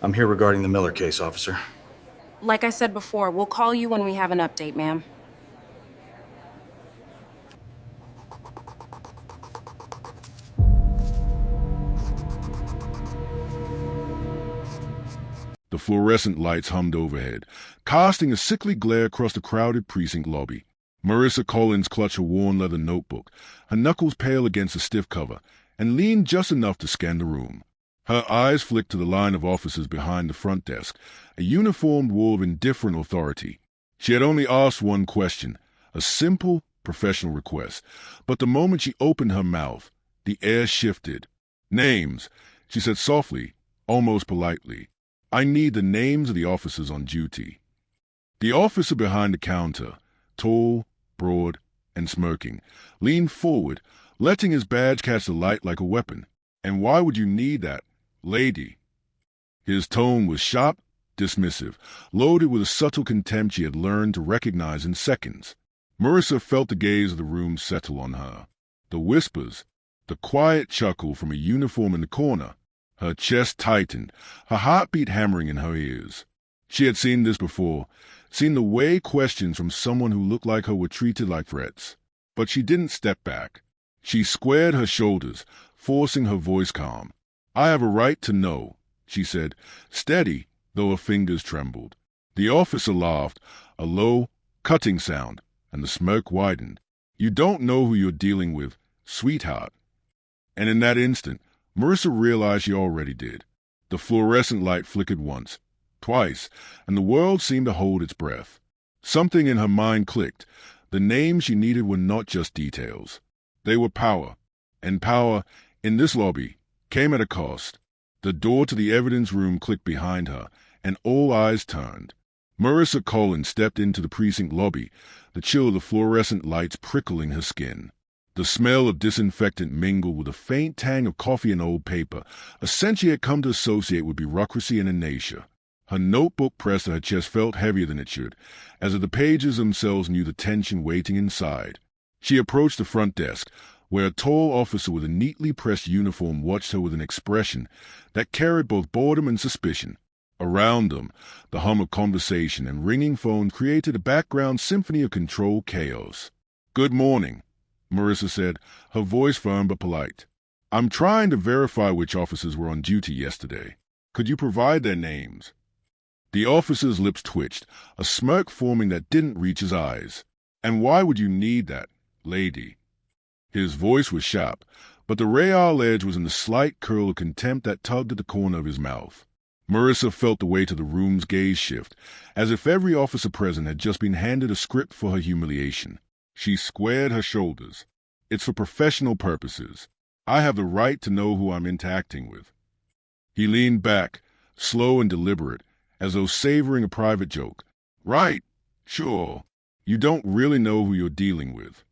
I'm here regarding the Miller case, officer. Like I said before, we'll call you when we have an update, ma'am. The fluorescent lights hummed overhead, casting a sickly glare across the crowded precinct lobby. Marissa Collins clutched a worn leather notebook, her knuckles pale against the stiff cover, and leaned just enough to scan the room. Her eyes flicked to the line of officers behind the front desk, a uniformed wall of indifferent authority. She had only asked one question, a simple, professional request, but the moment she opened her mouth, the air shifted. "Names," she said softly, almost politely. "I need the names of the officers on duty." The officer behind the counter, tall, broad, and smirking, leaned forward, letting his badge catch the light like a weapon. "And why would you need that, lady?" His tone was sharp, dismissive, loaded with a subtle contempt she had learned to recognize in seconds. Marissa felt the gaze of the room settle on her. The whispers, the quiet chuckle from a uniform in the corner. Her chest tightened, her heartbeat hammering in her ears. She had seen this before, seen the way questions from someone who looked like her were treated like threats. But she didn't step back. She squared her shoulders, forcing her voice calm. "I have a right to know," she said, steady, though her fingers trembled. The officer laughed, a low, cutting sound, and the smirk widened. "You don't know who you're dealing with, sweetheart." And in that instant, Marissa realized she already did. The fluorescent light flickered once, twice, and the world seemed to hold its breath. Something in her mind clicked. The names she needed were not just details. They were power. And power, in this lobby, came at a cost. The door to the evidence room clicked behind her, and all eyes turned. Marissa Collins stepped into the precinct lobby, the chill of the fluorescent lights prickling her skin. The smell of disinfectant mingled with a faint tang of coffee and old paper, a scent she had come to associate with bureaucracy and inertia. Her notebook pressed to her chest felt heavier than it should, as if the pages themselves knew the tension waiting inside. She approached the front desk, where a tall officer with a neatly pressed uniform watched her with an expression that carried both boredom and suspicion. Around them, the hum of conversation and ringing phone created a background symphony of controlled chaos. "Good morning," Marissa said, her voice firm but polite. "I'm trying to verify which officers were on duty yesterday. Could you provide their names?" The officer's lips twitched, a smirk forming that didn't reach his eyes. "And why would you need that, lady?" His voice was sharp, but the real edge was in the slight curl of contempt that tugged at the corner of his mouth. Marissa felt the weight of the room's gaze shift, as if every officer present had just been handed a script for her humiliation. She squared her shoulders. "It's for professional purposes. I have the right to know who I'm interacting with." He leaned back, slow and deliberate, as though savoring a private joke. "Right, sure. You don't really know who you're dealing with."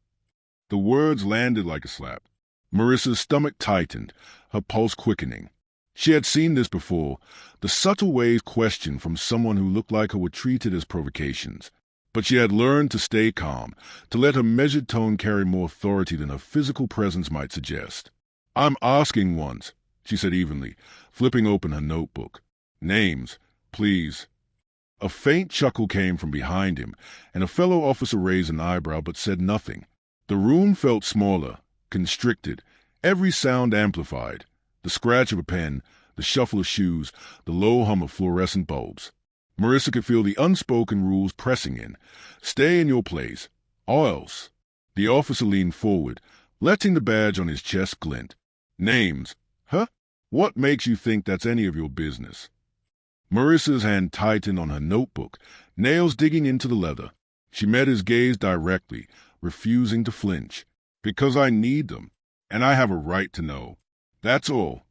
The words landed like a slap. Marissa's stomach tightened, her pulse quickening. She had seen this before, the subtle ways questioned from someone who looked like her were treated as provocations. But she had learned to stay calm, to let her measured tone carry more authority than her physical presence might suggest. "I'm asking once," she said evenly, flipping open her notebook. "Names, please." A faint chuckle came from behind him, and a fellow officer raised an eyebrow but said nothing. The room felt smaller, constricted, every sound amplified. The scratch of a pen, the shuffle of shoes, the low hum of fluorescent bulbs. Marissa could feel the unspoken rules pressing in. "Stay in your place, or else." The officer leaned forward, letting the badge on his chest glint. "Names, huh? What makes you think that's any of your business?" Marissa's hand tightened on her notebook, nails digging into the leather. She met his gaze directly, refusing to flinch. "Because I need them, and I have a right to know. That's all."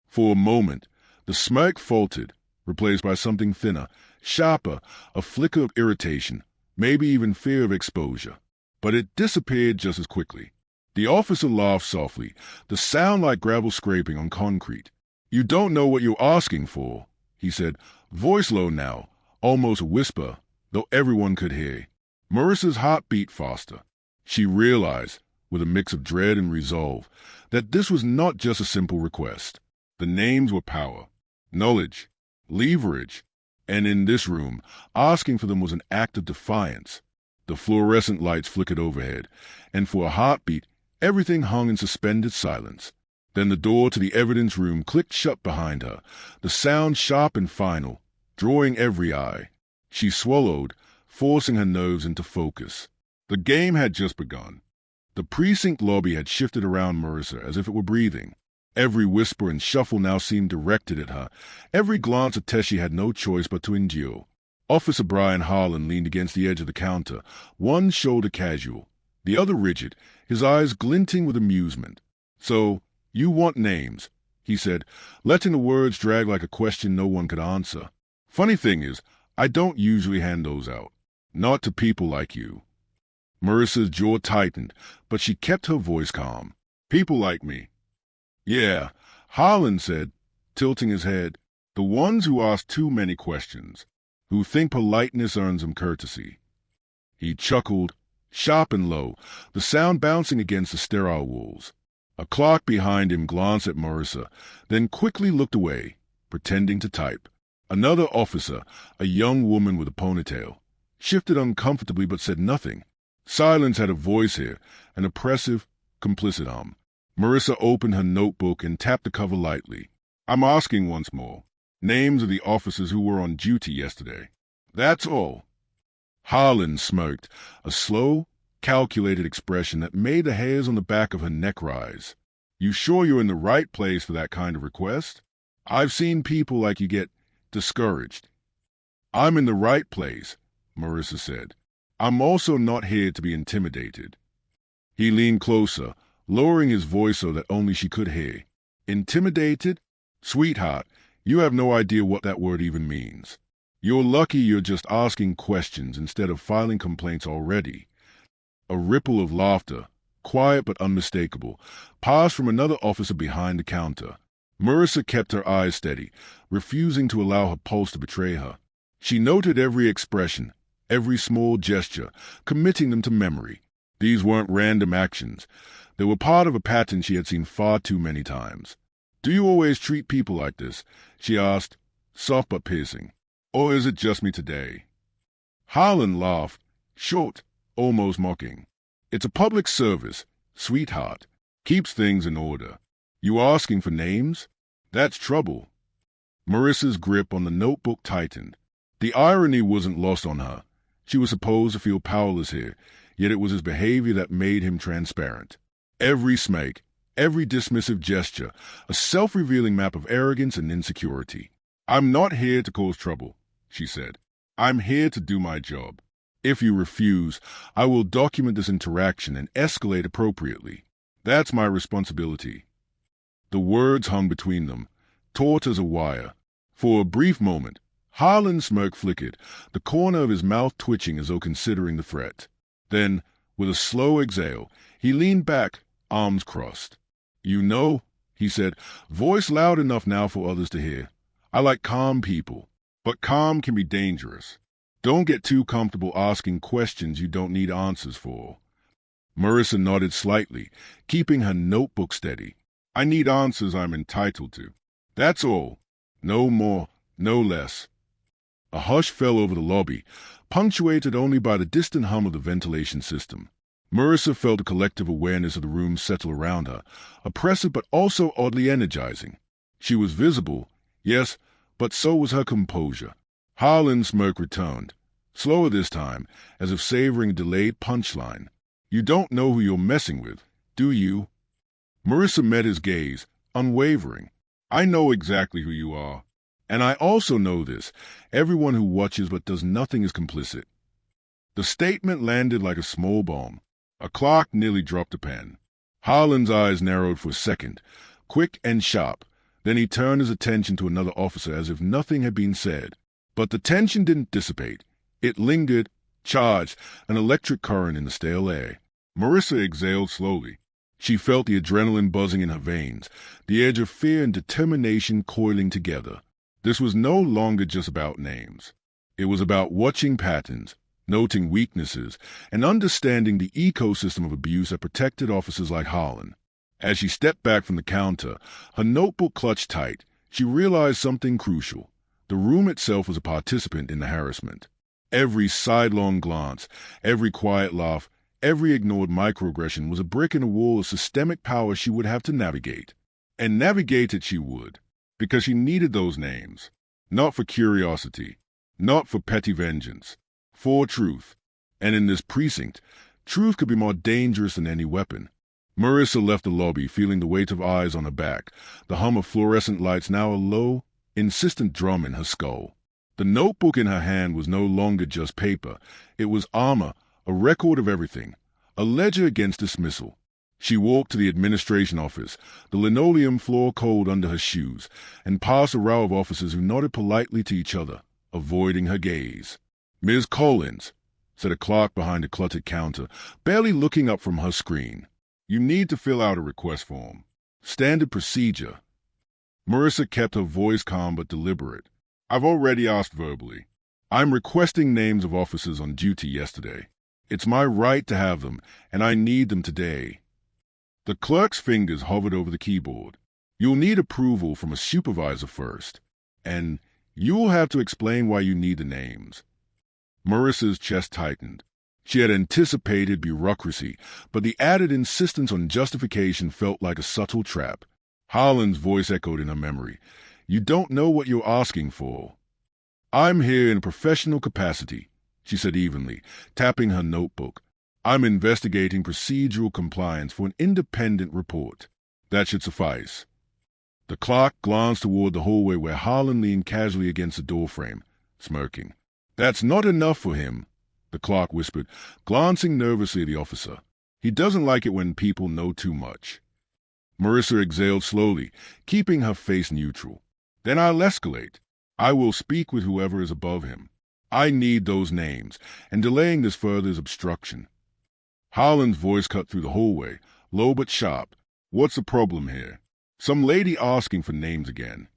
For a moment, the smirk faltered, replaced by something thinner, sharper, a flicker of irritation, maybe even fear of exposure. But it disappeared just as quickly. The officer laughed softly, the sound like gravel scraping on concrete. "You don't know what you're asking for," he said, voice low now, almost a whisper, though everyone could hear. Marissa's heart beat faster. She realized, with a mix of dread and resolve, that this was not just a simple request. The names were power, knowledge, leverage. And in this room, asking for them was an act of defiance. The fluorescent lights flickered overhead, and for a heartbeat, everything hung in suspended silence. Then the door to the evidence room clicked shut behind her, the sound sharp and final, drawing every eye. She swallowed, forcing her nerves into focus. The game had just begun. The precinct lobby had shifted around Marissa as if it were breathing. Every whisper and shuffle now seemed directed at her. Every glance a test she had no choice but to endure. Officer Brian Harlan leaned against the edge of the counter, one shoulder casual, the other rigid, his eyes glinting with amusement. "So, you want names," he said, letting the words drag like a question no one could answer. "Funny thing is, I don't usually hand those out. Not to people like you." Marissa's jaw tightened, but she kept her voice calm. "People like me." "Yeah," Harlan said, tilting his head. "The ones who ask too many questions, who think politeness earns them courtesy." He chuckled, sharp and low, the sound bouncing against the sterile walls. A clock behind him glanced at Marissa, then quickly looked away, pretending to type. Another officer, a young woman with a ponytail, shifted uncomfortably but said nothing. Silence had a voice here, an oppressive, complicit hum. Marissa opened her notebook and tapped the cover lightly. "I'm asking once more. Names of the officers who were on duty yesterday. That's all." Harlan smirked, a slow, calculated expression that made the hairs on the back of her neck rise. "You sure you're in the right place for that kind of request? I've seen people like you get discouraged." "I'm in the right place," Marissa said. "I'm also not here to be intimidated." He leaned closer, lowering his voice so that only she could hear. "Intimidated? Sweetheart, you have no idea what that word even means. You're lucky you're just asking questions instead of filing complaints already." A ripple of laughter, quiet but unmistakable, passed from another officer behind the counter. Marissa kept her eyes steady, refusing to allow her pulse to betray her. She noted every expression, every small gesture, committing them to memory. These weren't random actions. They were part of a pattern she had seen far too many times. "Do you always treat people like this?" she asked, soft but piercing. "Or is it just me today?" Harlan laughed, short, almost mocking. "It's a public service, sweetheart. Keeps things in order. You asking for names? That's trouble." Marissa's grip on the notebook tightened. The irony wasn't lost on her. She was supposed to feel powerless here, yet it was his behavior that made him transparent. Every smirk, every dismissive gesture, a self-revealing map of arrogance and insecurity. "I'm not here to cause trouble," she said. "I'm here to do my job. If you refuse, I will document this interaction and escalate appropriately. That's my responsibility." The words hung between them, taut as a wire. For a brief moment, Harlan's smirk flickered, the corner of his mouth twitching as though considering the threat. Then, with a slow exhale, he leaned back, arms crossed. "You know," he said, voice loud enough now for others to hear, "I like calm people, but calm can be dangerous. Don't get too comfortable asking questions you don't need answers for." Marissa nodded slightly, keeping her notebook steady. "I need answers I'm entitled to. That's all. No more, no less." A hush fell over the lobby, punctuated only by the distant hum of the ventilation system. Marissa felt a collective awareness of the room settle around her, oppressive but also oddly energizing. She was visible, yes, but so was her composure. Harlan's smirk returned, slower this time, as if savoring a delayed punchline. "You don't know who you're messing with, do you?" Marissa met his gaze, unwavering. "I know exactly who you are. And I also know this. Everyone who watches but does nothing is complicit." The statement landed like a small bomb. A clock nearly dropped a pen. Harlan's eyes narrowed for a second, quick and sharp. Then he turned his attention to another officer as if nothing had been said. But the tension didn't dissipate. It lingered, charged, an electric current in the stale air. Marissa exhaled slowly. She felt the adrenaline buzzing in her veins, the edge of fear and determination coiling together. This was no longer just about names. It was about watching patterns, noting weaknesses, and understanding the ecosystem of abuse that protected officers like Harlan. As she stepped back from the counter, her notebook clutched tight, she realized something crucial. The room itself was a participant in the harassment. Every sidelong glance, every quiet laugh, every ignored microaggression was a brick in a wall of systemic power she would have to navigate. And navigate it she would, because she needed those names. Not for curiosity, not for petty vengeance, for truth. And in this precinct, truth could be more dangerous than any weapon. Marissa left the lobby, feeling the weight of eyes on her back, the hum of fluorescent lights now a low, insistent drum in her skull. The notebook in her hand was no longer just paper. It was armor, a record of everything, a ledger against dismissal. She walked to the administration office, the linoleum floor cold under her shoes, and past a row of officers who nodded politely to each other, avoiding her gaze. "Ms. Collins," said a clerk behind a cluttered counter, barely looking up from her screen. "You need to fill out a request form. Standard procedure." Marissa kept her voice calm but deliberate. "I've already asked verbally. I'm requesting names of officers on duty yesterday. It's my right to have them, and I need them today." The clerk's fingers hovered over the keyboard. "You'll need approval from a supervisor first, and you'll have to explain why you need the names." Marissa's chest tightened. She had anticipated bureaucracy, but the added insistence on justification felt like a subtle trap. Harlan's voice echoed in her memory. "You don't know what you're asking for." "I'm here in a professional capacity," she said evenly, tapping her notebook. "I'm investigating procedural compliance for an independent report. That should suffice." The clerk glanced toward the hallway where Harlan leaned casually against the doorframe, smirking. "That's not enough for him," the clerk whispered, glancing nervously at the officer. "He doesn't like it when people know too much." Marissa exhaled slowly, keeping her face neutral. "Then I'll escalate. I will speak with whoever is above him. I need those names, and delaying this further is obstruction." Harlan's voice cut through the hallway, low but sharp. "What's the problem here? Some lady asking for names again."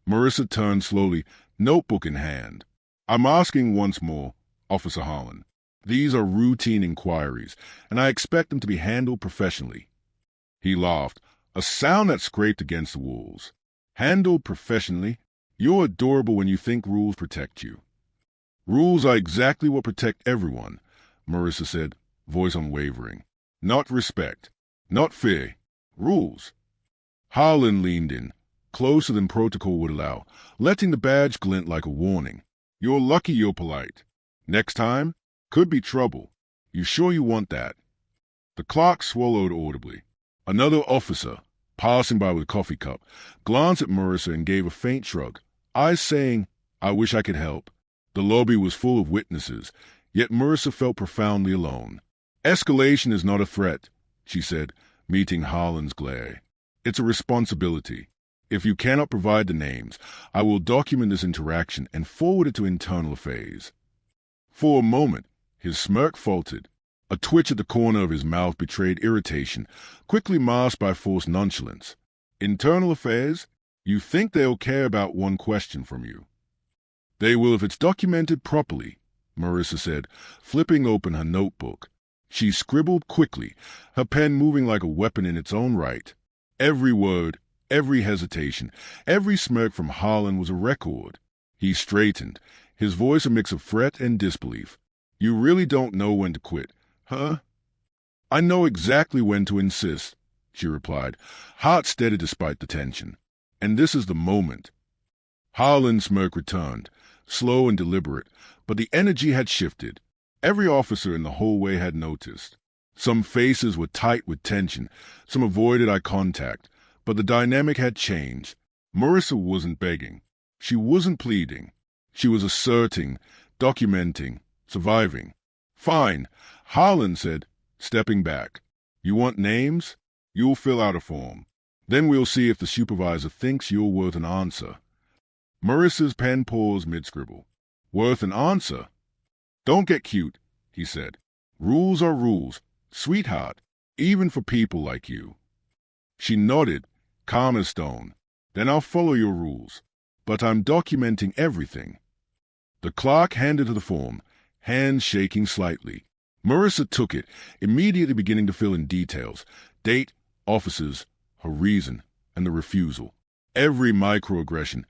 Marissa turned slowly, notebook in hand. "I'm asking once more, Officer Harlan. These are routine inquiries, and I expect them to be handled professionally." He laughed, a sound that scraped against the walls. "Handled professionally? You're adorable when you think rules protect you." "Rules are exactly what protect everyone," Marissa said, voice unwavering. "Not respect, not fear. Rules." Harlan leaned in, closer than protocol would allow, letting the badge glint like a warning. "You're lucky you're polite. Next time, could be trouble. You sure you want that?" The clerk swallowed audibly. Another officer, passing by with a coffee cup, glanced at Marissa and gave a faint shrug, eyes saying, "I wish I could help." The lobby was full of witnesses, yet Marissa felt profoundly alone. "Escalation is not a threat," she said, meeting Harlan's glare. "It's a responsibility. If you cannot provide the names, I will document this interaction and forward it to internal affairs." For a moment, his smirk faltered. A twitch at the corner of his mouth betrayed irritation, quickly masked by forced nonchalance. "Internal affairs? You think they'll care about one question from you?" "They will if it's documented properly," Marissa said, flipping open her notebook. She scribbled quickly, her pen moving like a weapon in its own right. Every word, every hesitation, every smirk from Harlan was a record. He straightened, his voice a mix of fret and disbelief. "You really don't know when to quit, huh?" "I know exactly when to insist," she replied, heart steady despite the tension. "And this is the moment." Harlan's smirk returned, slow and deliberate, but the energy had shifted. Every officer in the hallway had noticed. Some faces were tight with tension, some avoided eye contact, but the dynamic had changed. Marissa wasn't begging. She wasn't pleading. She was asserting, documenting, surviving. "Fine," Harlan said, stepping back. "You want names? You'll fill out a form. Then we'll see if the supervisor thinks you're worth an answer." Marissa's pen paused mid-scribble. "Worth an answer?" "Don't get cute," he said. "Rules are rules, sweetheart, even for people like you." She nodded, calm as stone. "Then I'll follow your rules. But I'm documenting everything." The clerk handed her the form, hands shaking slightly. Marissa took it, immediately beginning to fill in details: date, officers, her reason, and the refusal. Every microaggression,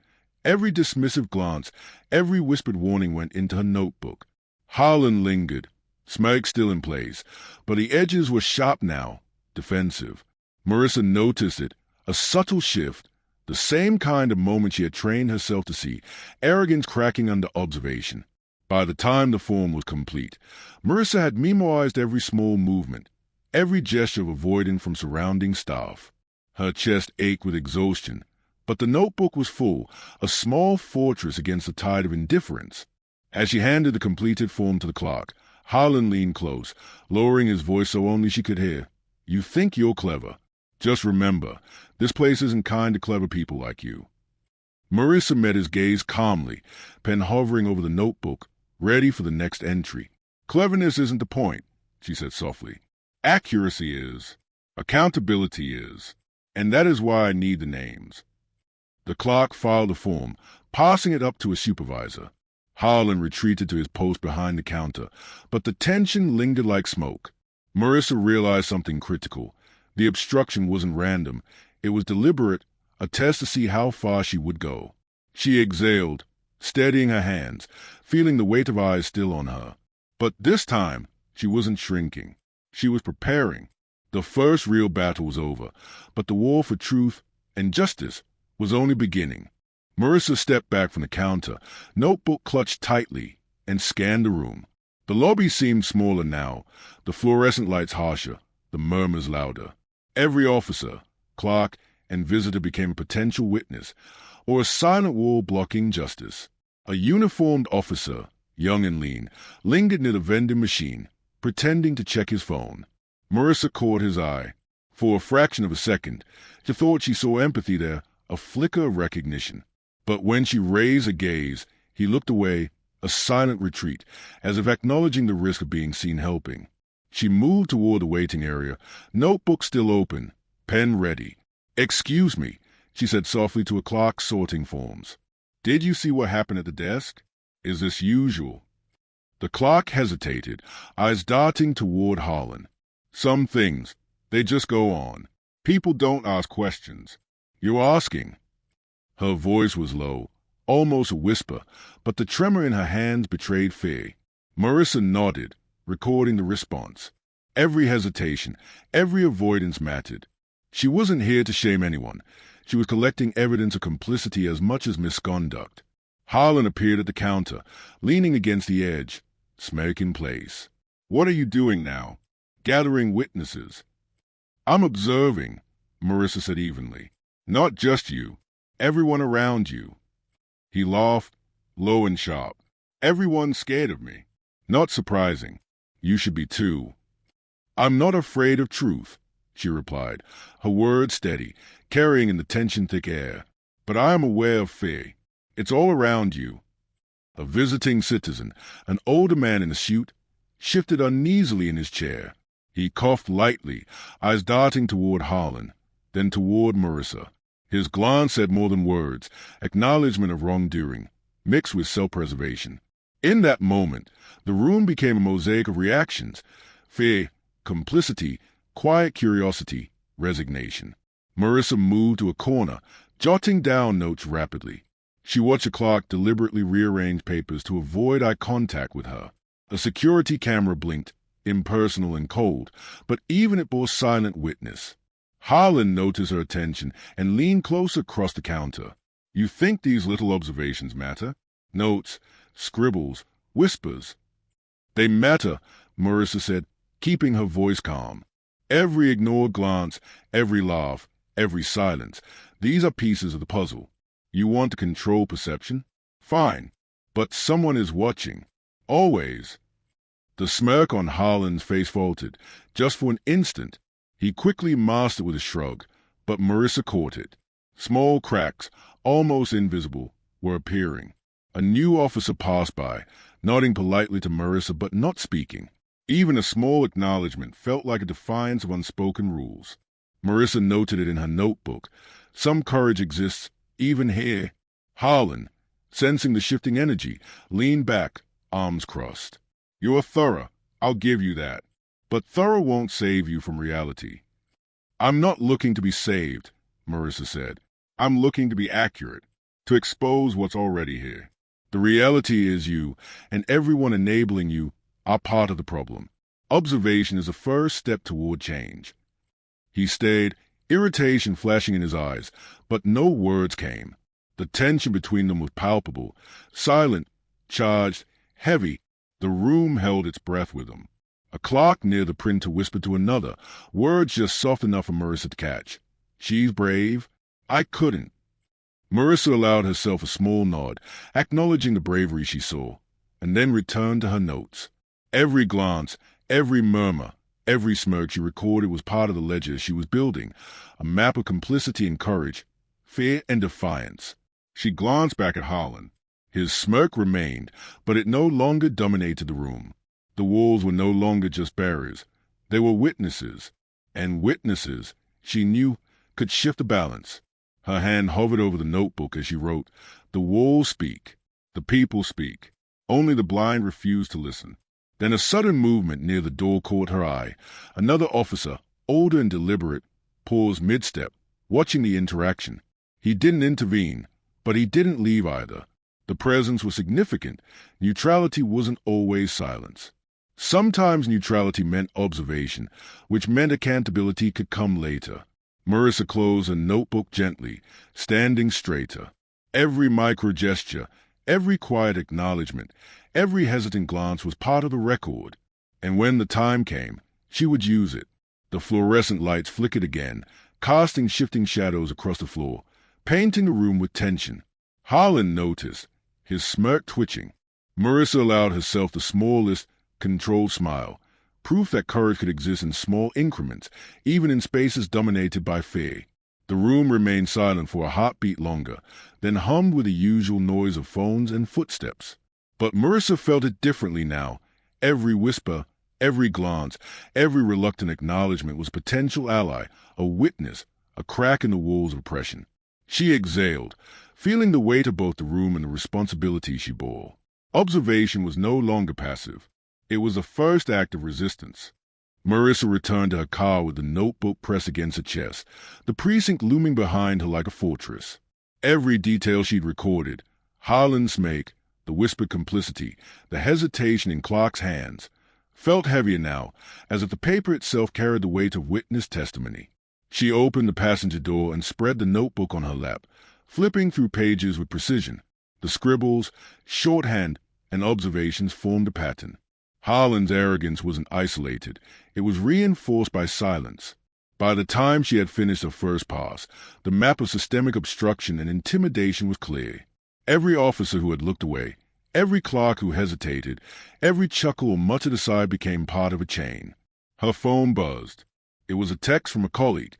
Every dismissive glance, every whispered warning went into her notebook. Harlan lingered, smirk still in place, but the edges were sharp now, defensive. Marissa noticed it, a subtle shift, the same kind of moment she had trained herself to see, arrogance cracking under observation. By the time the form was complete, Marissa had memorized every small movement, every gesture of avoiding from surrounding staff. Her chest ached with exhaustion, but the notebook was full, a small fortress against the tide of indifference. As she handed the completed form to the clerk, Harlan leaned close, lowering his voice so only she could hear. "You think you're clever. Just remember, this place isn't kind to clever people like you." Marissa met his gaze calmly, pen hovering over the notebook, ready for the next entry. "Cleverness isn't the point," she said softly. "Accuracy is. Accountability is. And that is why I need the names." The clerk filed the form, passing it up to his supervisor. Harlan retreated to his post behind the counter, but the tension lingered like smoke. Marissa realized something critical. The obstruction wasn't random. It was deliberate, a test to see how far she would go. She exhaled, steadying her hands, feeling the weight of eyes still on her. But this time, she wasn't shrinking. She was preparing. The first real battle was over, but the war for truth and justice was only beginning. Marissa stepped back from the counter, notebook clutched tightly, and scanned the room. The lobby seemed smaller now, the fluorescent lights harsher, the murmurs louder. Every officer, clerk, and visitor became a potential witness, or a silent wall blocking justice. A uniformed officer, young and lean, lingered near the vending machine, pretending to check his phone. Marissa caught his eye. For a fraction of a second, she thought she saw empathy there, a flicker of recognition. But when she raised a gaze, he looked away, a silent retreat, as if acknowledging the risk of being seen helping. She moved toward the waiting area, notebook still open, pen ready. "Excuse me," she said softly to a clerk sorting forms. "Did you see what happened at the desk? Is this usual?" The clerk hesitated, eyes darting toward Harlan. "Some things, they just go on. People don't ask questions. You're asking." Her voice was low, almost a whisper, but the tremor in her hands betrayed fear. Marissa nodded, recording the response. Every hesitation, every avoidance mattered. She wasn't here to shame anyone. She was collecting evidence of complicity as much as misconduct. Harlan appeared at the counter, leaning against the edge, smirk in place. "What are you doing now?" "Gathering witnesses." "I'm observing," Marissa said evenly. "Not just you. Everyone around you." He laughed, low and sharp. "Everyone's scared of me." "Not surprising. You should be too." "I'm not afraid of truth," she replied, her words steady, carrying in the tension-thick air. "But I am aware of fear. It's all around you." A visiting citizen, an older man in a suit, shifted uneasily in his chair. He coughed lightly, eyes darting toward Harlan, then toward Marissa. His glance said more than words, acknowledgement of wrongdoing, mixed with self-preservation. In that moment, the room became a mosaic of reactions: fear, complicity, quiet curiosity, resignation. Marissa moved to a corner, jotting down notes rapidly. She watched a clerk deliberately rearrange papers to avoid eye contact with her. A security camera blinked, impersonal and cold, but even it bore silent witness. Harlan noticed her attention and leaned closer across the counter. "You think these little observations matter? Notes, scribbles, whispers." "They matter," Marissa said, keeping her voice calm. "Every ignored glance, every laugh, every silence, these are pieces of the puzzle. You want to control perception? Fine. But someone is watching. Always." The smirk on Harlan's face faltered, just for an instant. He quickly masked it with a shrug, but Marissa caught it. Small cracks, almost invisible, were appearing. A new officer passed by, nodding politely to Marissa but not speaking. Even a small acknowledgement felt like a defiance of unspoken rules. Marissa noted it in her notebook. Some courage exists, even here. Harlan, sensing the shifting energy, leaned back, arms crossed. "You're thorough, I'll give you that. But thorough won't save you from reality." "I'm not looking to be saved," Marissa said. "I'm looking to be accurate." to expose what's already here. The reality is you, and everyone enabling you, are part of the problem. Observation is the first step toward change. He stayed, irritation flashing in his eyes, but no words came. The tension between them was palpable, silent, charged, heavy. The room held its breath with him. A clerk near the printer whispered to another, words just soft enough for Marissa to catch. "She's brave. I couldn't." Marissa allowed herself a small nod, acknowledging the bravery she saw, and then returned to her notes. Every glance, every murmur, every smirk she recorded was part of the ledger she was building, a map of complicity and courage, fear and defiance. She glanced back at Harlan. His smirk remained, but it no longer dominated the room. The walls were no longer just barriers. They were witnesses. And witnesses, she knew, could shift the balance. Her hand hovered over the notebook as she wrote, "The walls speak. The people speak. Only the blind refuse to listen." Then a sudden movement near the door caught her eye. Another officer, older and deliberate, paused mid-step, watching the interaction. He didn't intervene, but he didn't leave either. The presence was significant. Neutrality wasn't always silence. Sometimes neutrality meant observation, which meant accountability could come later. Marissa closed her notebook gently, standing straighter. Every micro-gesture, every quiet acknowledgement, every hesitant glance was part of the record. And when the time came, she would use it. The fluorescent lights flickered again, casting shifting shadows across the floor, painting the room with tension. Harlan noticed, his smirk twitching. Marissa allowed herself the smallest, controlled smile, proof that courage could exist in small increments, even in spaces dominated by fear. The room remained silent for a heartbeat longer, then hummed with the usual noise of phones and footsteps. But Marissa felt it differently now. Every whisper, every glance, every reluctant acknowledgement was a potential ally, a witness, a crack in the walls of oppression. She exhaled, feeling the weight of both the room and the responsibility she bore. Observation was no longer passive. It was the first act of resistance. Marissa returned to her car with the notebook pressed against her chest, the precinct looming behind her like a fortress. Every detail she'd recorded, Harlan's make, the whispered complicity, the hesitation in Clark's hands, felt heavier now, as if the paper itself carried the weight of witness testimony. She opened the passenger door and spread the notebook on her lap, flipping through pages with precision. The scribbles, shorthand, and observations formed a pattern. Harlan's arrogance wasn't isolated. It was reinforced by silence. By the time she had finished her first pass, the map of systemic obstruction and intimidation was clear. Every officer who had looked away, every clerk who hesitated, every chuckle or muttered aside became part of a chain. Her phone buzzed. It was a text from a colleague.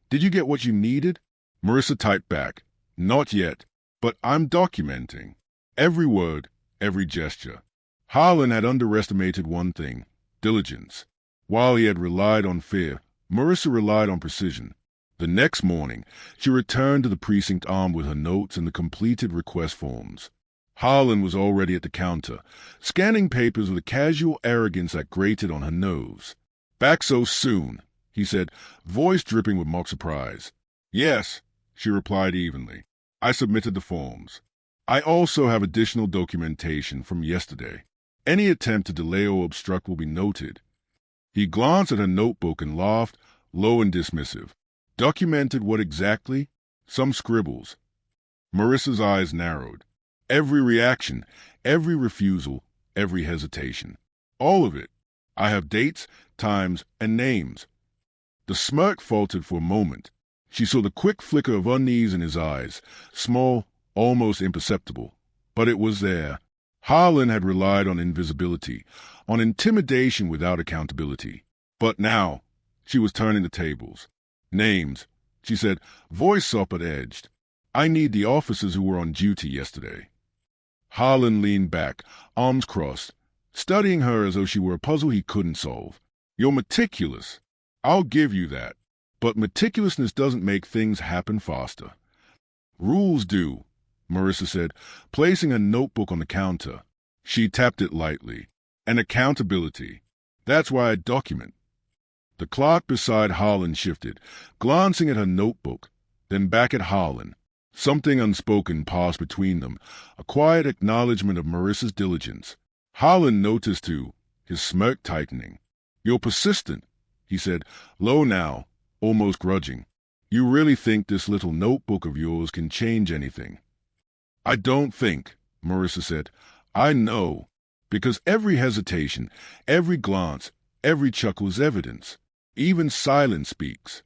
"Did you get what you needed?" Marissa typed back, "Not yet, but I'm documenting." Every word, every gesture. Harlan had underestimated one thing, diligence. While he had relied on fear, Marissa relied on precision. The next morning, she returned to the precinct armed with her notes and the completed request forms. Harlan was already at the counter, scanning papers with a casual arrogance that grated on her nerves. "Back so soon," he said, voice dripping with mock surprise. "Yes," she replied evenly. "I submitted the forms. I also have additional documentation from yesterday. Any attempt to delay or obstruct will be noted." He glanced at her notebook and laughed, low and dismissive. "Documented what exactly?" "Some scribbles." Marissa's eyes narrowed. "Every reaction, every refusal, every hesitation. All of it. I have dates, times, and names." The smirk faltered for a moment. She saw the quick flicker of unease in his eyes, small, almost imperceptible. But it was there. Harlan had relied on invisibility, on intimidation without accountability. But now, she was turning the tables. "Names," she said, voice soft but edged. "I need the officers who were on duty yesterday." Harlan leaned back, arms crossed, studying her as though she were a puzzle he couldn't solve. "You're meticulous. I'll give you that. But meticulousness doesn't make things happen faster." "Rules do," Marissa said, placing a notebook on the counter. She tapped it lightly. "And accountability. That's why I document." The clerk beside Harlan shifted, glancing at her notebook, then back at Harlan. Something unspoken passed between them, a quiet acknowledgement of Marissa's diligence. Harlan noticed, too, his smirk tightening. "You're persistent," he said, low now, almost grudging. "You really think this little notebook of yours can change anything?" "I don't think," Marissa said. "I know. Because every hesitation, every glance, every chuckle is evidence. Even silence speaks."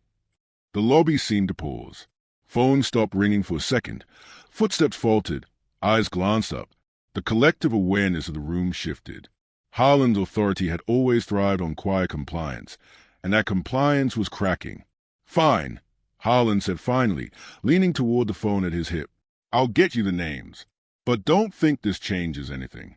The lobby seemed to pause. Phones stopped ringing for a second. Footsteps faltered. Eyes glanced up. The collective awareness of the room shifted. Harlan's authority had always thrived on quiet compliance, and that compliance was cracking. "Fine," Harlan said finally, leaning toward the phone at his hip. "I'll get you the names. But don't think this changes anything."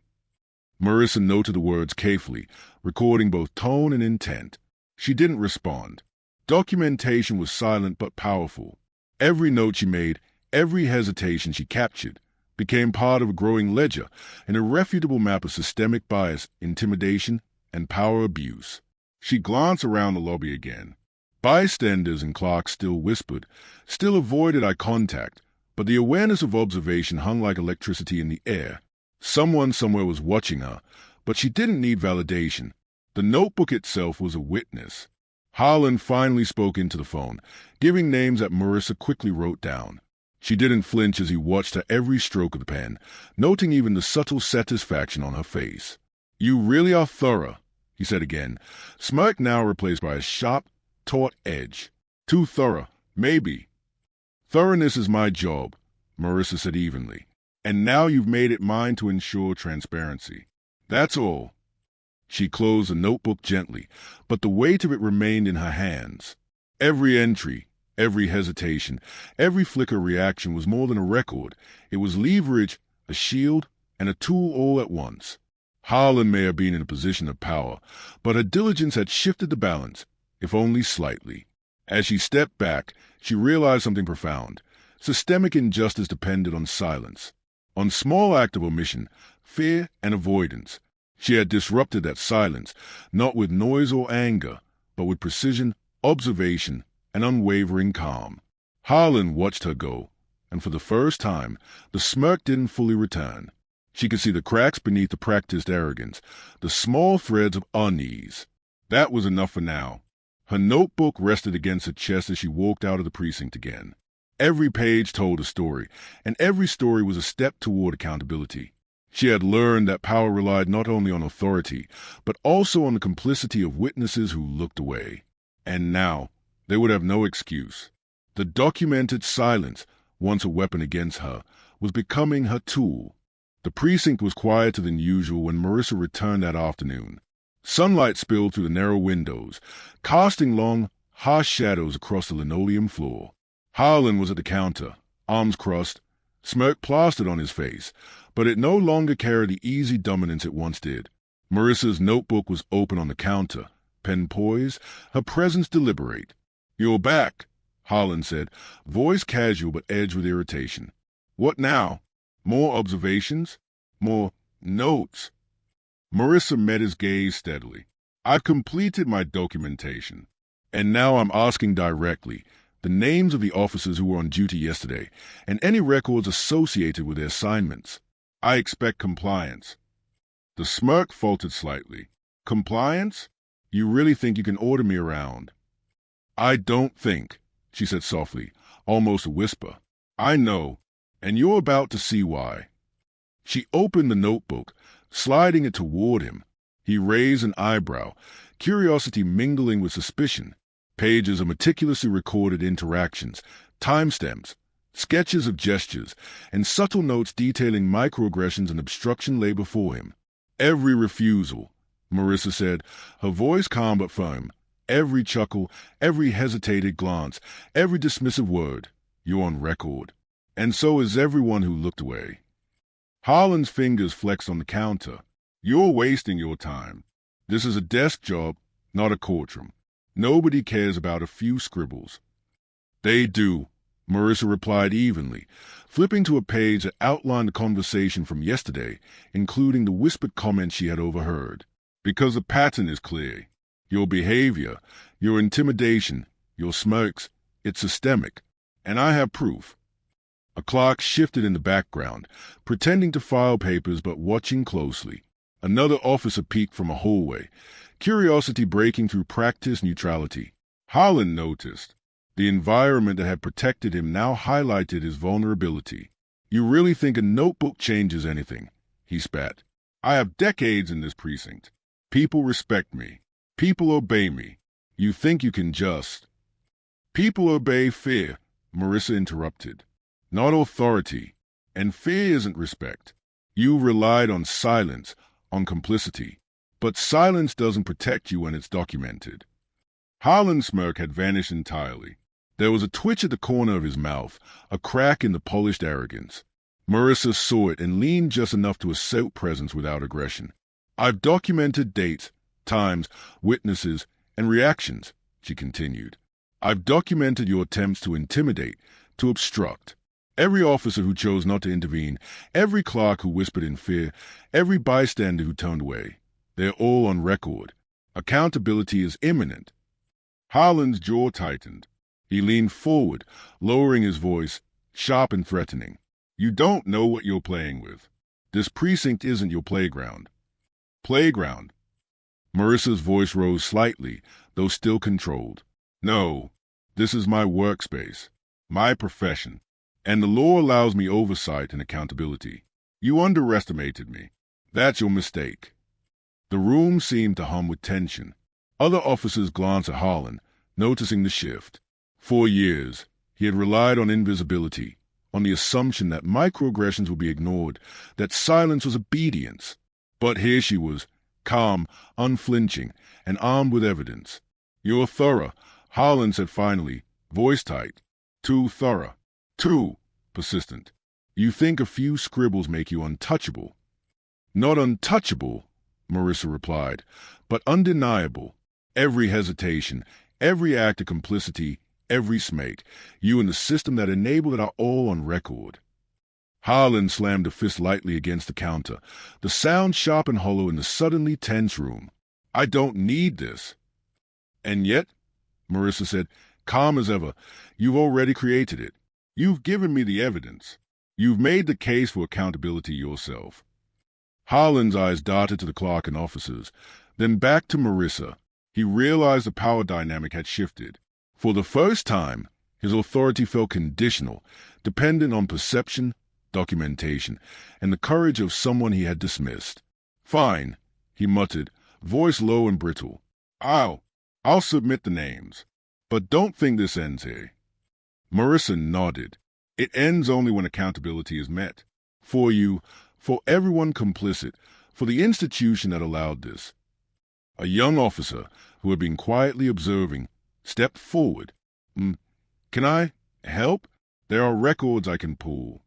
Marissa noted the words carefully, recording both tone and intent. She didn't respond. Documentation was silent but powerful. Every note she made, every hesitation she captured, became part of a growing ledger, an irrefutable map of systemic bias, intimidation, and power abuse. She glanced around the lobby again. Bystanders and clerks still whispered, still avoided eye contact, but the awareness of observation hung like electricity in the air. Someone somewhere was watching her, but she didn't need validation. The notebook itself was a witness. Harlan finally spoke into the phone, giving names that Marissa quickly wrote down. She didn't flinch as he watched her every stroke of the pen, noting even the subtle satisfaction on her face. "You really are thorough," he said again, smirk now replaced by a sharp, taut edge. "Too thorough, maybe." "Thoroughness is my job," Marissa said evenly. "And now you've made it mine to ensure transparency. That's all." She closed the notebook gently, but the weight of it remained in her hands. Every entry, every hesitation, every flicker reaction was more than a record. It was leverage, a shield, and a tool all at once. Harlan may have been in a position of power, but her diligence had shifted the balance, if only slightly. As she stepped back, she realized something profound. Systemic injustice depended on silence, on small act of omission, fear, and avoidance. She had disrupted that silence, not with noise or anger, but with precision, observation, and unwavering calm. Harlan watched her go, and for the first time, the smirk didn't fully return. She could see the cracks beneath the practiced arrogance, the small threads of unease. That was enough for now. Her notebook rested against her chest as she walked out of the precinct again. Every page told a story, and every story was a step toward accountability. She had learned that power relied not only on authority, but also on the complicity of witnesses who looked away. And now, they would have no excuse. The documented silence, once a weapon against her, was becoming her tool. The precinct was quieter than usual when Marissa returned that afternoon. Sunlight spilled through the narrow windows, casting long, harsh shadows across the linoleum floor. Harlan was at the counter, arms crossed, smirk plastered on his face, but it no longer carried the easy dominance it once did. Marissa's notebook was open on the counter, pen poised, her presence deliberate. "You're back," Harlan said, voice casual but edged with irritation. "What now? More observations? More notes?" Marissa met his gaze steadily. "I've completed my documentation, and now I'm asking directly the names of the officers who were on duty yesterday, and any records associated with their assignments. I expect compliance." The smirk faltered slightly. "Compliance? You really think you can order me around?" "I don't think," she said softly, almost a whisper. "I know, and you're about to see why." She opened the notebook, sliding it toward him. He raised an eyebrow, curiosity mingling with suspicion. Pages of meticulously recorded interactions, timestamps, sketches of gestures, and subtle notes detailing microaggressions and obstruction lay before him. "Every refusal," Marissa said, her voice calm but firm. "Every chuckle, every hesitated glance, every dismissive word. You're on record. And so is everyone who looked away." Harlan's fingers flexed on the counter. "You're wasting your time. This is a desk job, not a courtroom. Nobody cares about a few scribbles." "They do," Marissa replied evenly, flipping to a page that outlined the conversation from yesterday, including the whispered comments she had overheard. "Because the pattern is clear. Your behavior, your intimidation, your smirks, it's systemic. And I have proof." A clerk shifted in the background, pretending to file papers but watching closely. Another officer peeked from a hallway, curiosity breaking through practiced neutrality. Harlan noticed. The environment that had protected him now highlighted his vulnerability. "You really think a notebook changes anything?" he spat. "I have decades in this precinct. People respect me. People obey me. You think you can just—" "People obey fear," Marissa interrupted. "Not authority. And fear isn't respect. You relied on silence, on complicity. But silence doesn't protect you when it's documented." Harlan's smirk had vanished entirely. There was a twitch at the corner of his mouth, a crack in the polished arrogance. Marissa saw it and leaned just enough to assert presence without aggression. "I've documented dates, times, witnesses, and reactions," she continued. "I've documented your attempts to intimidate, to obstruct. Every officer who chose not to intervene, every clerk who whispered in fear, every bystander who turned away. They're all on record. Accountability is imminent." Harlan's jaw tightened. He leaned forward, lowering his voice, sharp and threatening. "You don't know what you're playing with. This precinct isn't your playground." "Playground?" Marissa's voice rose slightly, though still controlled. "No, this is my workspace, my profession, and the law allows me oversight and accountability. You underestimated me. That's your mistake." The room seemed to hum with tension. Other officers glanced at Harlan, noticing the shift. For years, he had relied on invisibility, on the assumption that microaggressions would be ignored, that silence was obedience. But here she was, calm, unflinching, and armed with evidence. "You're thorough," Harlan said finally, voice tight. "Too thorough. Too persistent. You think a few scribbles make you untouchable." "Not untouchable," Marissa replied, "but undeniable. Every hesitation, every act of complicity, every smirk, you and the system that enabled it are all on record." Harlan slammed a fist lightly against the counter, the sound sharp and hollow in the suddenly tense room. "I don't need this." "And yet," Marissa said, calm as ever, "you've already created it. You've given me the evidence. You've made the case for accountability yourself." Harlan's eyes darted to the clerk and officers, then back to Marissa. He realized the power dynamic had shifted. For the first time, his authority felt conditional, dependent on perception, documentation, and the courage of someone he had dismissed. "Fine," he muttered, voice low and brittle. I'll submit the names. But don't think this ends here." Marissa nodded. "It ends only when accountability is met. For you, for everyone complicit, for the institution that allowed this." A young officer, who had been quietly observing, stepped forward. Can I help? There are records I can pull."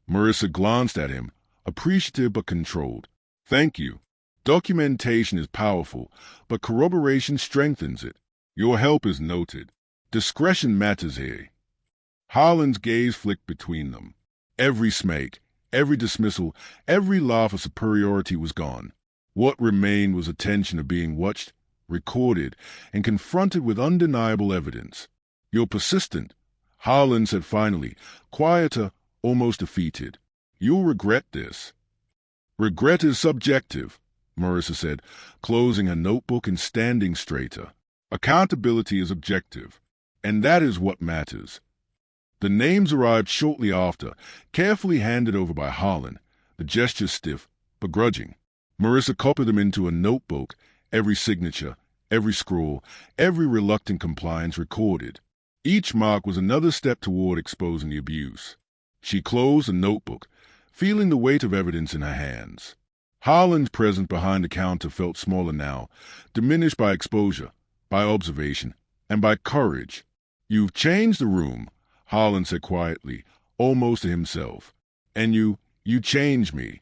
Marissa glanced at him, appreciative but controlled. "Thank you. Documentation is powerful, but corroboration strengthens it. Your help is noted. Discretion matters here." Harlan's gaze flicked between them. Every smirk, every dismissal, every laugh of superiority was gone. What remained was a tension of being watched, recorded, and confronted with undeniable evidence. "You're persistent," Harlan said finally, quieter, almost defeated. "You'll regret this." "Regret is subjective," Marissa said, closing her notebook and standing straighter. "Accountability is objective, and that is what matters." The names arrived shortly after, carefully handed over by Harlan, the gesture stiff, begrudging. Marissa copied them into a notebook, every signature, every scrawl, every reluctant compliance recorded. Each mark was another step toward exposing the abuse. She closed the notebook, feeling the weight of evidence in her hands. Harlan's presence behind the counter felt smaller now, diminished by exposure, by observation, and by courage. "You've changed the room," Harlan said quietly, almost to himself. "And you changed me."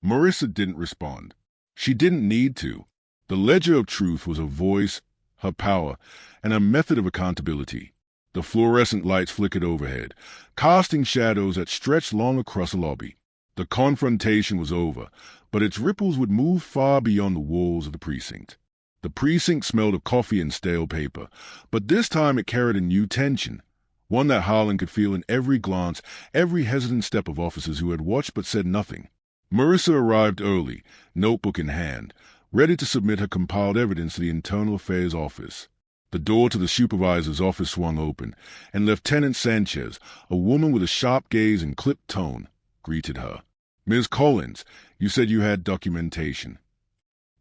Marissa didn't respond. She didn't need to. The ledger of truth was her voice, her power, and her method of accountability. The fluorescent lights flickered overhead, casting shadows that stretched long across the lobby. The confrontation was over, but its ripples would move far beyond the walls of the precinct. The precinct smelled of coffee and stale paper, but this time it carried a new tension, one that Harlan could feel in every glance, every hesitant step of officers who had watched but said nothing. Marissa arrived early, notebook in hand, ready to submit her compiled evidence to the Internal Affairs Office. The door to the supervisor's office swung open, and Lieutenant Sanchez, a woman with a sharp gaze and clipped tone, greeted her. "Ms. Collins, you said you had documentation."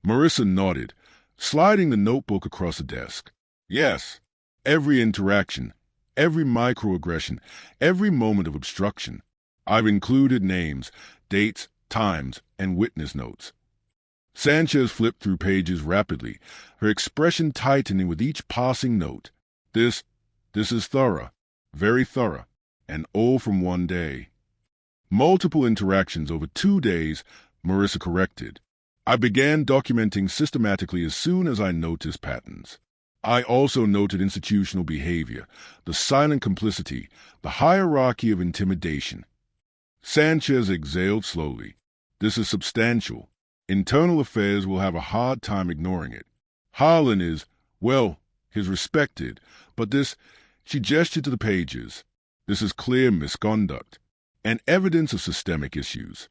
Marissa nodded, sliding the notebook across the desk. "Yes. Every interaction, every microaggression, every moment of obstruction. I've included names, dates, times, and witness notes." Sanchez flipped through pages rapidly, her expression tightening with each passing note. This is thorough, very thorough, and all from one day." "Multiple interactions over 2 days," Marissa corrected. "I began documenting systematically as soon as I noticed patterns. I also noted institutional behavior, the silent complicity, the hierarchy of intimidation." Sanchez exhaled slowly. "This is substantial. Internal Affairs will have a hard time ignoring it. Harlan is, well, he's respected, but this," she gestured to the pages, "this is clear misconduct and evidence of systemic issues."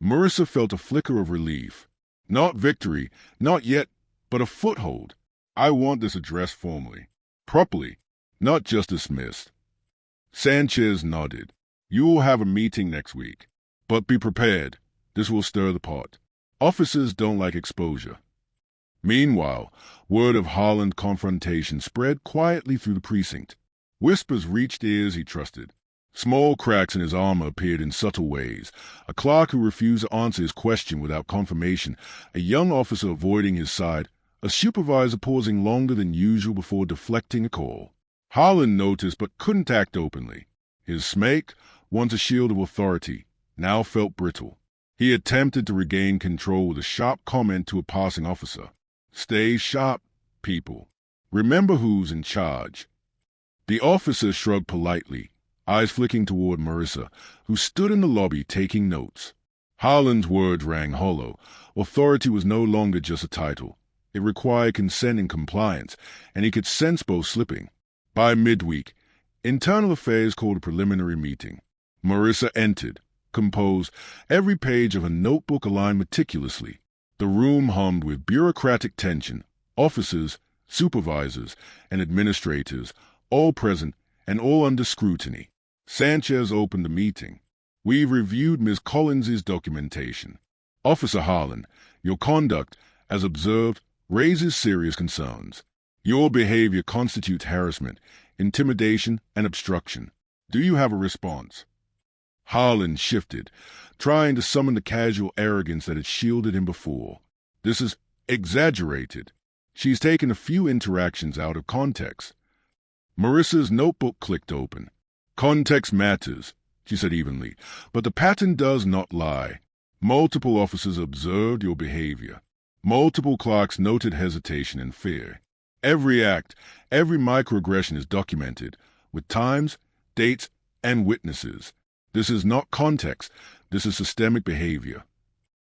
Marissa felt a flicker of relief. Not victory, not yet, but a foothold. "I want this addressed formally, properly, not just dismissed." Sanchez nodded. "You will have a meeting next week, but be prepared. This will stir the pot. Officers don't like exposure." Meanwhile, word of Harlan's confrontation spread quietly through the precinct. Whispers reached ears he trusted. Small cracks in his armor appeared in subtle ways. A clerk who refused to answer his question without confirmation, a young officer avoiding his side, a supervisor pausing longer than usual before deflecting a call. Harlan noticed but couldn't act openly. His smirk, once a shield of authority, now felt brittle. He attempted to regain control with a sharp comment to a passing officer. "Stay sharp, people. Remember who's in charge." The officer shrugged politely, eyes flicking toward Marissa, who stood in the lobby taking notes. Harlan's words rang hollow. Authority was no longer just a title. It required consent and compliance, and he could sense both slipping. By midweek, Internal Affairs called a preliminary meeting. Marissa entered, composed, every page of a notebook aligned meticulously. The room hummed with bureaucratic tension. Officers, supervisors, and administrators, all present and all under scrutiny. Sanchez opened the meeting. "We've reviewed Ms. Collins's documentation. Officer Harlan, your conduct, as observed, raises serious concerns. Your behavior constitutes harassment, intimidation, and obstruction. Do you have a response?" Harlan shifted, trying to summon the casual arrogance that had shielded him before. "This is exaggerated. She's taken a few interactions out of context." Marissa's notebook clicked open. "Context matters," she said evenly, "but the pattern does not lie. Multiple officers observed your behavior. Multiple clerks noted hesitation and fear. Every act, every microaggression is documented, with times, dates, and witnesses. This is not context. This is systemic behavior."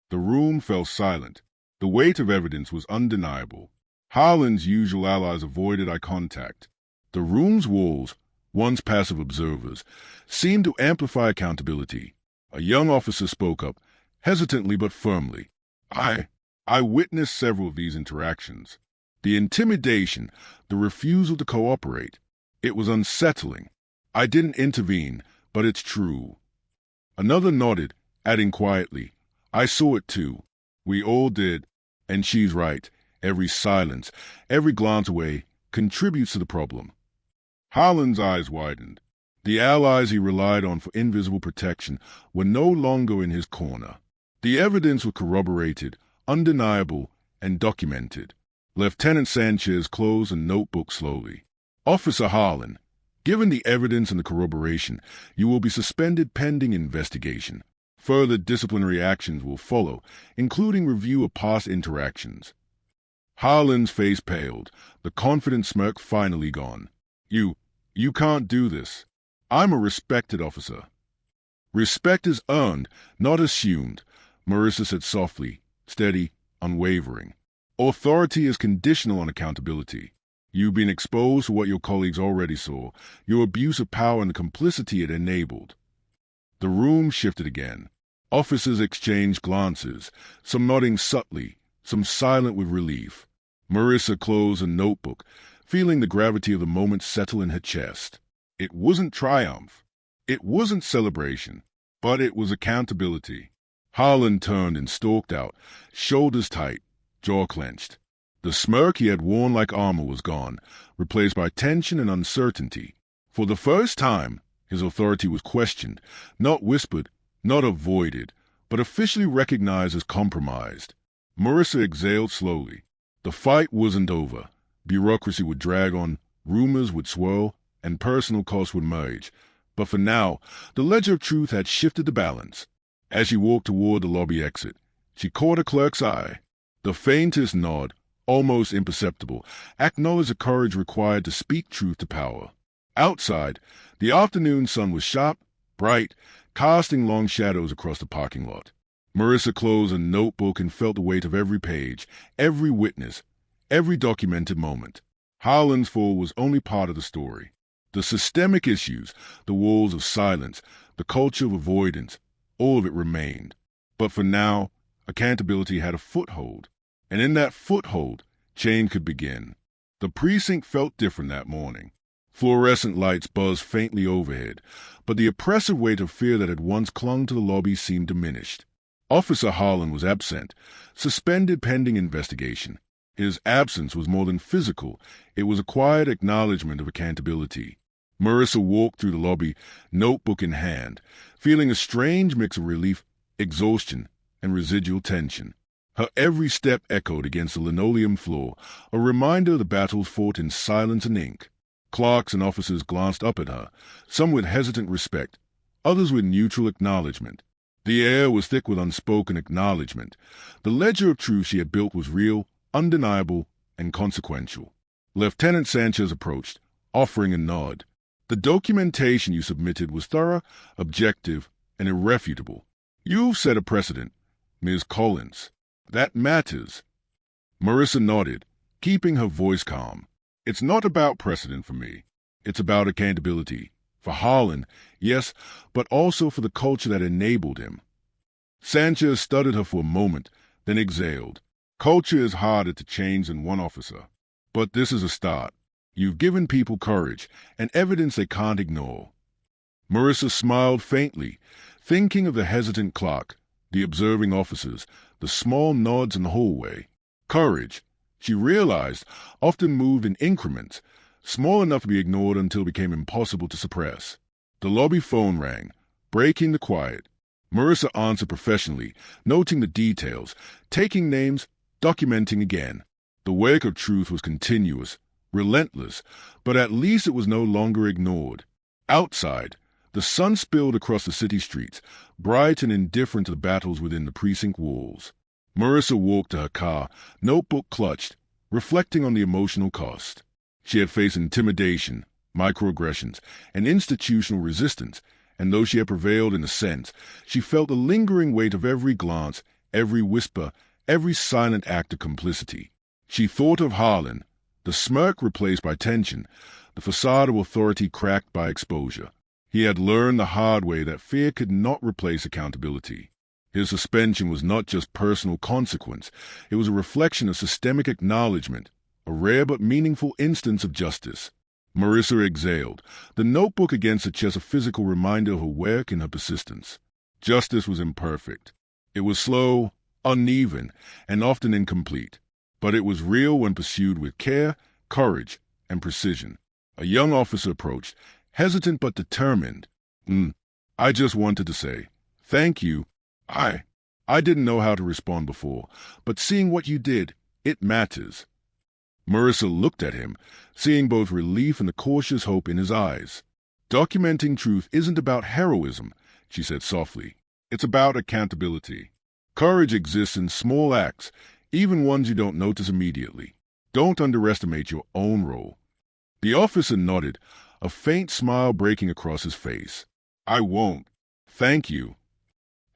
The room fell silent. The weight of evidence was undeniable. Harlan's usual allies avoided eye contact. The room's walls, once passive observers, seemed to amplify accountability. A young officer spoke up, hesitantly but firmly. I witnessed several of these interactions. The intimidation, the refusal to cooperate. It was unsettling. I didn't intervene, but it's true." Another nodded, adding quietly, "I saw it too. We all did, and she's right. Every silence, every glance away contributes to the problem." Harlan's eyes widened. The allies he relied on for invisible protection were no longer in his corner. The evidence was corroborated, undeniable, and documented. Lieutenant Sanchez closed a notebook slowly. "Officer Harlan, given the evidence and the corroboration, you will be suspended pending investigation. Further disciplinary actions will follow, including review of past interactions." Harlan's face paled, the confident smirk finally gone. You can't do this. I'm a respected officer." "Respect is earned, not assumed," Marissa said softly, steady, unwavering. "Authority is conditional on accountability. You've been exposed to what your colleagues already saw, your abuse of power and the complicity it enabled. The room shifted again. Officers exchanged glances, some nodding subtly, some silent with relief. Marissa closed a notebook, feeling the gravity of the moment settle in her chest. It wasn't triumph. It wasn't celebration. But it was accountability. Harlan turned and stalked out, shoulders tight, jaw clenched. The smirk he had worn like armor was gone, replaced by tension and uncertainty. For the first time, his authority was questioned, not whispered, not avoided, but officially recognized as compromised. Marissa exhaled slowly. The fight wasn't over. Bureaucracy would drag on, rumors would swirl, and personal costs would merge. But for now, the ledger of truth had shifted the balance. As she walked toward the lobby exit, she caught a clerk's eye. The faintest nod, almost imperceptible, acknowledged the courage required to speak truth to power. Outside, the afternoon sun was sharp, bright, casting long shadows across the parking lot. Marissa closed a notebook and felt the weight of every page, every witness, every documented moment. Harlan's fall was only part of the story. The systemic issues, the walls of silence, the culture of avoidance, all of it remained. But for now, accountability had a foothold. And in that foothold, change could begin. The precinct felt different that morning. Fluorescent lights buzzed faintly overhead, but the oppressive weight of fear that had once clung to the lobby seemed diminished. Officer Harlan was absent, suspended pending investigation. His absence was more than physical. It was a quiet acknowledgement of accountability. Marissa walked through the lobby, notebook in hand, feeling a strange mix of relief, exhaustion, and residual tension. Her every step echoed against the linoleum floor, a reminder of the battles fought in silence and ink. Clerks and officers glanced up at her, some with hesitant respect, others with neutral acknowledgement. The air was thick with unspoken acknowledgement. The ledger of truth she had built was real, undeniable, and consequential. Lieutenant Sanchez approached, offering a nod. The documentation you submitted was thorough, objective, and irrefutable. You've set a precedent, Ms. Collins. That matters. Marissa nodded, keeping her voice calm. It's not about precedent for me. It's about accountability. For Harlan, yes, but also for the culture that enabled him. Sanchez studied her for a moment, then exhaled. Culture is harder to change than one officer. But this is a start. You've given people courage and evidence they can't ignore. Marissa smiled faintly, thinking of the hesitant clerk, the observing officers, the small nods in the hallway. Courage, she realized, often moved in increments, small enough to be ignored until it became impossible to suppress. The lobby phone rang, breaking the quiet. Marissa answered professionally, noting the details, taking names, documenting again. The work of truth was continuous, relentless, but at least it was no longer ignored. Outside, the sun spilled across the city streets, bright and indifferent to the battles within the precinct walls. Marissa walked to her car, notebook clutched, reflecting on the emotional cost. She had faced intimidation, microaggressions, and institutional resistance, and though she had prevailed in a sense, she felt the lingering weight of every glance, every whisper, every silent act of complicity. She thought of Harlan, the smirk replaced by tension, the facade of authority cracked by exposure. He had learned the hard way that fear could not replace accountability. His suspension was not just personal consequence, it was a reflection of systemic acknowledgement, a rare but meaningful instance of justice. Marissa exhaled, the notebook against her chest a physical reminder of her work and her persistence. Justice was imperfect. It was slow, uneven, and often incomplete. But it was real when pursued with care, courage, and precision. A young officer approached, hesitant but determined. I just wanted to say, thank you. I didn't know how to respond before, but seeing what you did, it matters. Marissa looked at him, seeing both relief and the cautious hope in his eyes. Documenting truth isn't about heroism, she said softly. It's about accountability. Courage exists in small acts, even ones you don't notice immediately. Don't underestimate your own role. The officer nodded, a faint smile breaking across his face. I won't. Thank you.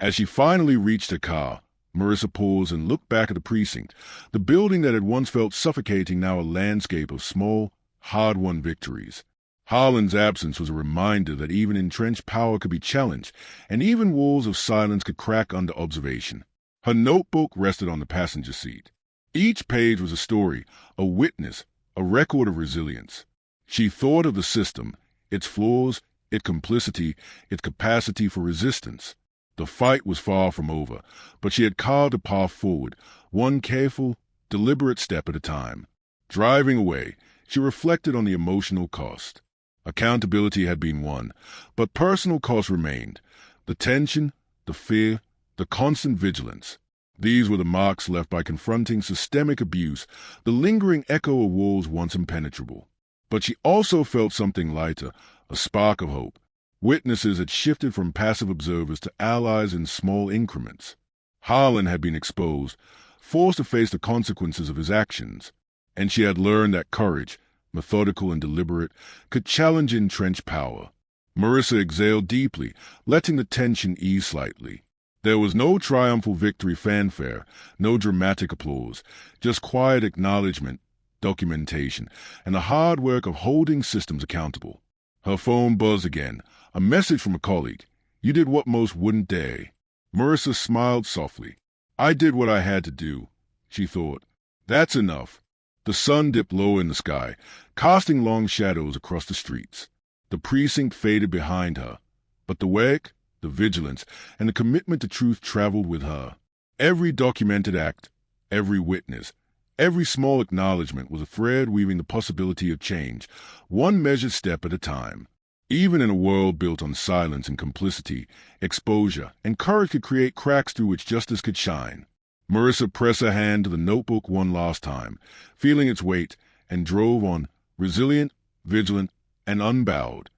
As she finally reached her car, Marissa paused and looked back at the precinct. The building that had once felt suffocating, now a landscape of small, hard-won victories. Harlan's absence was a reminder that even entrenched power could be challenged, and even walls of silence could crack under observation. Her notebook rested on the passenger seat. Each page was a story, a witness, a record of resilience. She thought of the system, its flaws, its complicity, its capacity for resistance. The fight was far from over, but she had carved a path forward, one careful, deliberate step at a time. Driving away, she reflected on the emotional cost. Accountability had been won, but personal cost remained. The tension, the fear, the constant vigilance. These were the marks left by confronting systemic abuse, the lingering echo of walls once impenetrable. But she also felt something lighter, a spark of hope. Witnesses had shifted from passive observers to allies in small increments. Harlan had been exposed, forced to face the consequences of his actions, and she had learned that courage, methodical and deliberate, could challenge entrenched power. Marissa exhaled deeply, letting the tension ease slightly. There was no triumphal victory fanfare, no dramatic applause, just quiet acknowledgement, documentation, and the hard work of holding systems accountable. Her phone buzzed again, a message from a colleague. "You did what most wouldn't dare." Marissa smiled softly. "I did what I had to do," she thought. "That's enough." The sun dipped low in the sky, casting long shadows across the streets. The precinct faded behind her, but the work, the vigilance, and the commitment to truth traveled with her. Every documented act, every witness, every small acknowledgement was a thread weaving the possibility of change, one measured step at a time. Even in a world built on silence and complicity, exposure and courage could create cracks through which justice could shine. Marissa pressed her hand to the notebook one last time, feeling its weight, and drove on, resilient, vigilant, and unbowed.